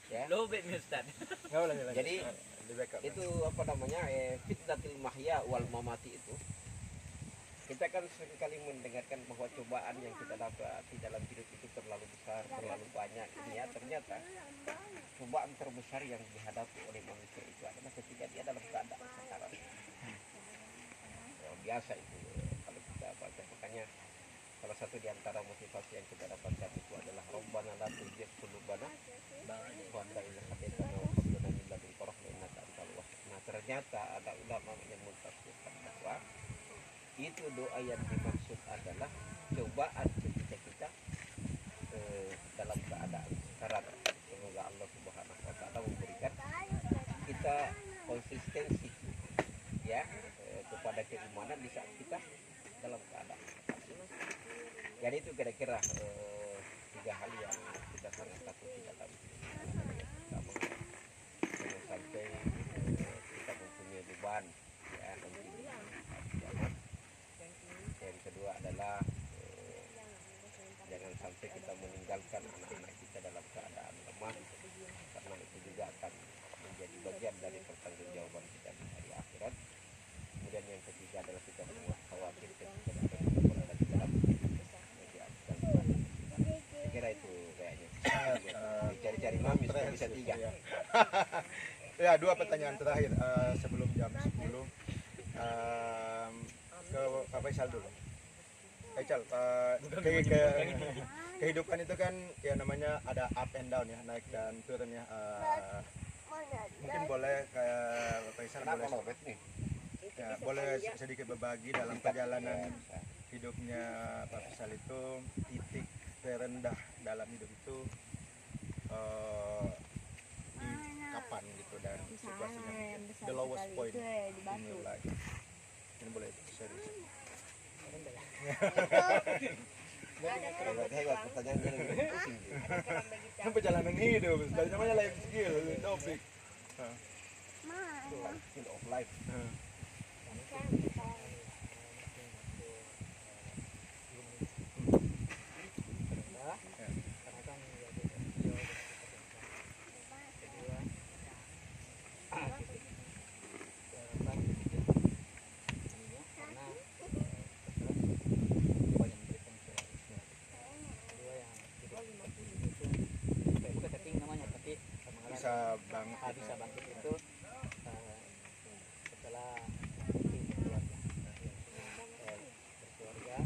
Ya. Lobet nih Ustaz. Jadi itu apa namanya fitnatul mahya wal mamati itu. Kita kan seringkali mendengarkan bahwa cobaan yang kita dapat di dalam hidup itu terlalu besar, terlalu banyak. Ini ya ternyata cobaan terbesar yang dihadapi oleh manusia itu adalah ketika dia dalam keadaan sekarang. Biasa itu kalau kita baca, makanya salah satu di antara motivasi yang kita dapatkan itu adalah Rabbana la tuzigh qulubana ba'da idh hadaytana wa hab lana min ladunka rahmatan innaka antal wahhab. Nah, ternyata ada ulama yang mentafsirkan bahwa itu doa yang dimaksud adalah cobaan ketika kita dalam keadaan sekarat. Semoga Allah Subhanahu wa taala memberikan kita konsistensi ya kepada keimanan di saat kita dalam keadaan. Jadi itu kira-kira tiga hal yang kita sangat takuti dalam pertama, jangan sampai kita mempunyai beban ya nanti di kiamat. Yang kedua adalah jangan sampai kita meninggalkan anak-anak kita dalam keadaan lemah, karena itu juga akan menjadi bagian dari pertanggungjawaban kita di hari akhirat. Kemudian yang ketiga adalah kita semua khawatir ketika kita berada di dalam kira itu kayaknya cari-cari mami supaya bisa tiga. Ya, dua pertanyaan terakhir sebelum jam 10 ke Pak Faisal dulu. Faisal, kehidupan itu kan ya namanya ada up and down ya, naik dan turun ya. Mungkin boleh kayak Pak Faisal boleh sedikit berbagi dalam perjalanan hidupnya Pak Faisal itu titik terendah dalam hidup itu di kapan gitu dan situasinya the lowest point in your life. Ini boleh share. Kan perjalanan hidup, dari namanya life skill, topik. Skill of life. Bisa bangkit itu setelah berkeluarga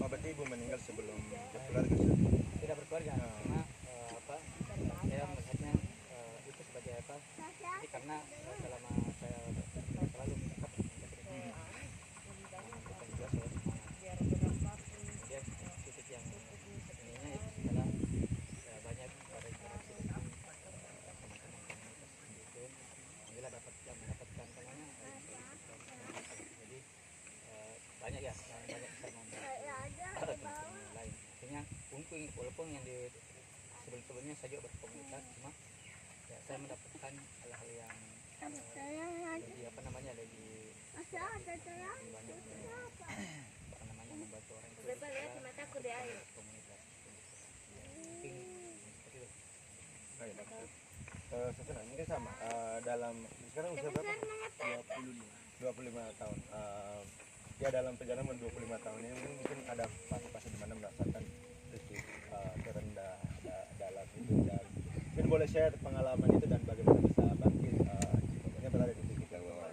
Oh, berarti ibu meninggal sebelum berkeluarga? Tidak berkeluarga, cuma saya melihatnya itu sebagai apa? Jadi karena selama saya selalu mendapat titik yang ininya itu setelah banyak berinteraksi dengan teman-teman komunitas itu, alhamdulillah mendapatkan namanya jadi banyak ya, banyak bisa membantu teman-teman lain. Akhirnya walaupun yang di sebelumnya saya juga berkomunitas, cuma ya saya mendapatkan hal-hal yang lebih apa namanya lebih banyak membantu orang itu komunitas. Mungkin sama dalam sekarang usia berapa? 25 tahun. Ya dalam perjalanan 25 tahun ini mungkin ada fase-fase di mana merasakan titik terendah dalam hidup, dan mungkin boleh share pengalaman itu dan bagaimana bisa bangkit jika berada di titik yang bawah.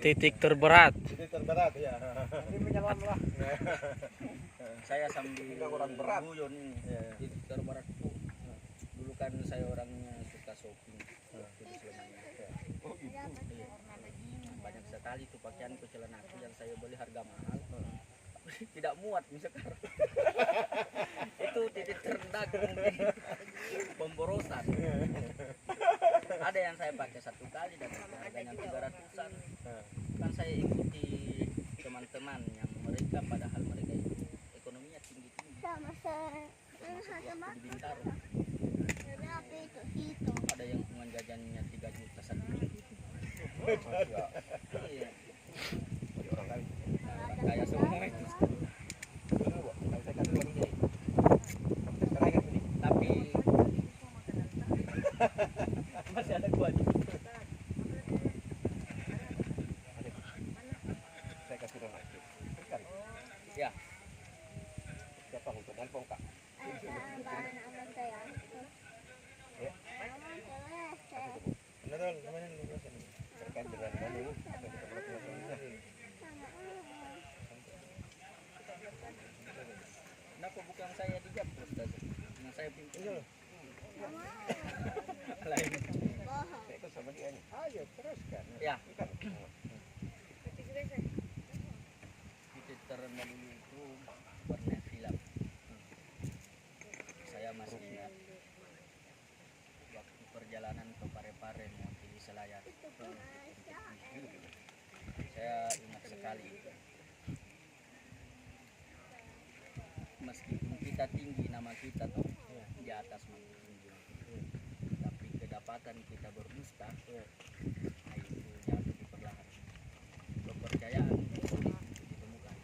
Titik terberat. Titik terberat ya. Ini menyelam lah. Saya sambil orang berat. guyon ini. Titik terberat itu dulu kan saya orangnya suka shopping waktu di Sleman. Oh gitu. Banyak sekali tuh pakaianku, celanaku yang saya beli harga mahal. Tidak muat misalkan. Itu titik terendah mungkin pemborosan. Ada yang saya pakai satu kali dan harganya 300-an. Kan saya ikuti teman-teman yang mereka padahal mereka itu ekonominya tinggi-tinggi. Di Bintaro. Ada yang uang jajannya 3 juta satu minggu. Masya. Iya. Jadi orang kali. Orang kaya semua itu. Kalau saya kasih lagi jadi. Kita sekarang kan ini. Tapi masih ada gua nih. Saya kasih orang lagi. Kan. Ya. Siapa untuk nelpon kak? Benar tuh, namanya lu sini. Terkait dengan menu atau kita melakukan Kenapa bukan saya di jam Ustaz? Yang saya pimpin. Iya loh. Lain. saya ikut sama dia nih. Ayo teruskan. Ya. Kan. Titik terendah dulu itu pernah hilang. Saya masih ingat waktu perjalanan ke Parepare mewakili Selayar. Saya ingat sekali itu. Meskipun kita tinggi nama kita tuh di atas menjunjung, tapi kedapatan kita berdusta, nah itu jatuh di perlahan. Kepercayaan ditemukan.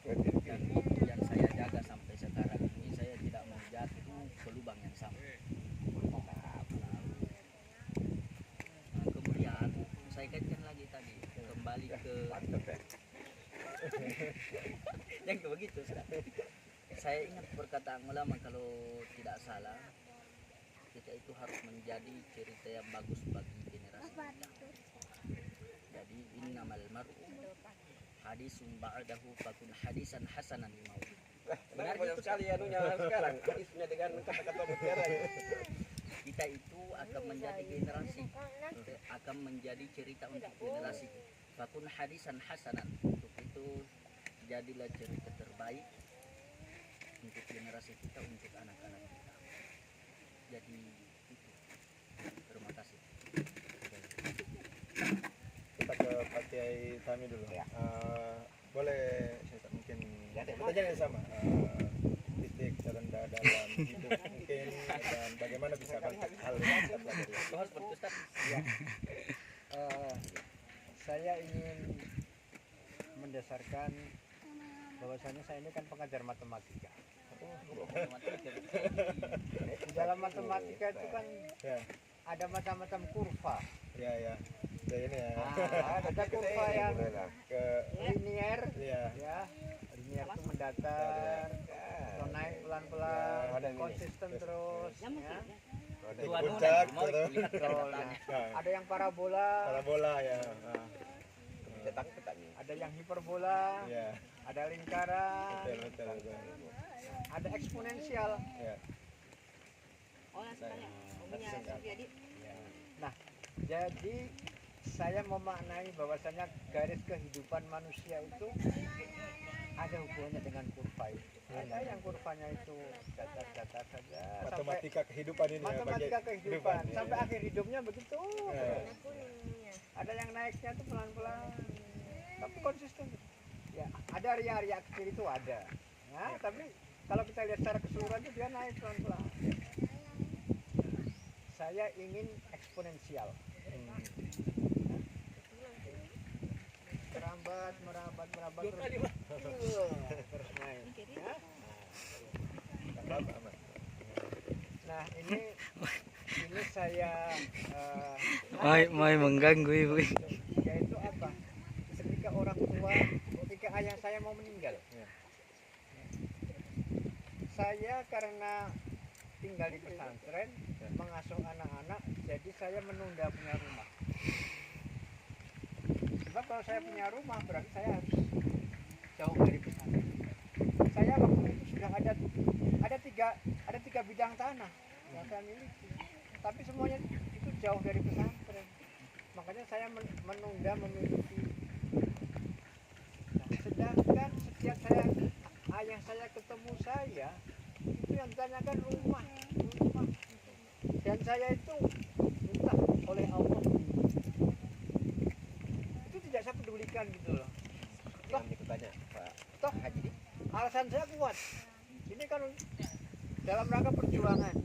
Dan itu yang saya jaga sampai sekarang ini, saya tidak mau jatuh ke lubang yang sama. Nah, kemudian saya kaitkan lagi tadi kembali ke Mantap ya. yang begitu Ustaz. Saya ingat perkataan ulama kalau tidak salah, kita itu harus menjadi cerita yang bagus bagi generasi kita. Jadi innamal mar'u hadisun ba'dahu fakun hadisan hasanan limau. Benar banyak sekali anunya sekarang. Hadisnya dengan kata-kata mutiara. Kita itu akan menjadi generasi, akan menjadi cerita untuk generasi. Fakun hadisan hasanan, untuk itu jadilah cerita terbaik untuk generasi kita, untuk anak-anak kita. Jadi itu. Terima kasih. Kita ke Pak Kiai Tami dulu. Ya. Boleh saya mungkin Ya, deh. pertanyaan yang sama. Titik terendah dalam hidup mungkin, dan bagaimana bisa bangkit hal yang kita pelajari. Itu harus berustaz. Saya ingin mendasarkan bahwasanya saya ini kan pengajar matematika. Di dalam matematika itu kan Ya, ada macam-macam kurva. ya, ya. Ya ini ya. Ada kurva yang Ke linier, ya. ya, linier itu mendatar, atau naik pelan-pelan, Ya, ada ini. konsisten terus. Ya. Titik Dua puncak mau gitu. lihat Betul, perkataannya. Nah, Ada yang parabola, parabola ya. Nah, Cetak petani. ada yang hiperbola, ya. ada lingkaran, Betul, betul, betul. ada eksponensial. Ya. Nah, jadi saya memaknai bahwasanya garis kehidupan manusia itu ada hubungannya dengan kurva itu. Ada yang kurvanya itu datar-datar saja sampai Matematika kehidupan ini ya, matematika bagi kehidupan ya. sampai akhir hidupnya begitu. Ya. Ada yang naiknya tuh pelan-pelan, tapi konsisten. Ya, ada ria-ria kecil itu ada. Ya, tapi kalau kita lihat secara keseluruhan itu dia naik pelan-pelan. Saya ingin eksponensial. Merambat terus naik. Ya. Apa, Mas? Nah, ini saya Mai mengganggu ibu. yaitu apa? Ketika orang tua, ketika ayah saya mau meninggal, Ya. saya karena tinggal di pesantren, mengasuh anak-anak, jadi saya menunda punya rumah. Sebab kalau saya punya rumah berarti saya harus jauh dari pesantren. Saya waktu itu sudah ada tiga bidang tanah yang saya miliki, tapi semuanya itu jauh dari pesantren. Makanya saya menunda memiliki. Nah, sedangkan setiap ayah saya ketemu saya, itu yang ditanyakan rumah. Dan saya itu minta oleh Allah, itu tidak saya pedulikan gitu loh. Yang ikutanya Pak Toh Haji. alasan saya kuat. Ini kan dalam rangka perjuangan.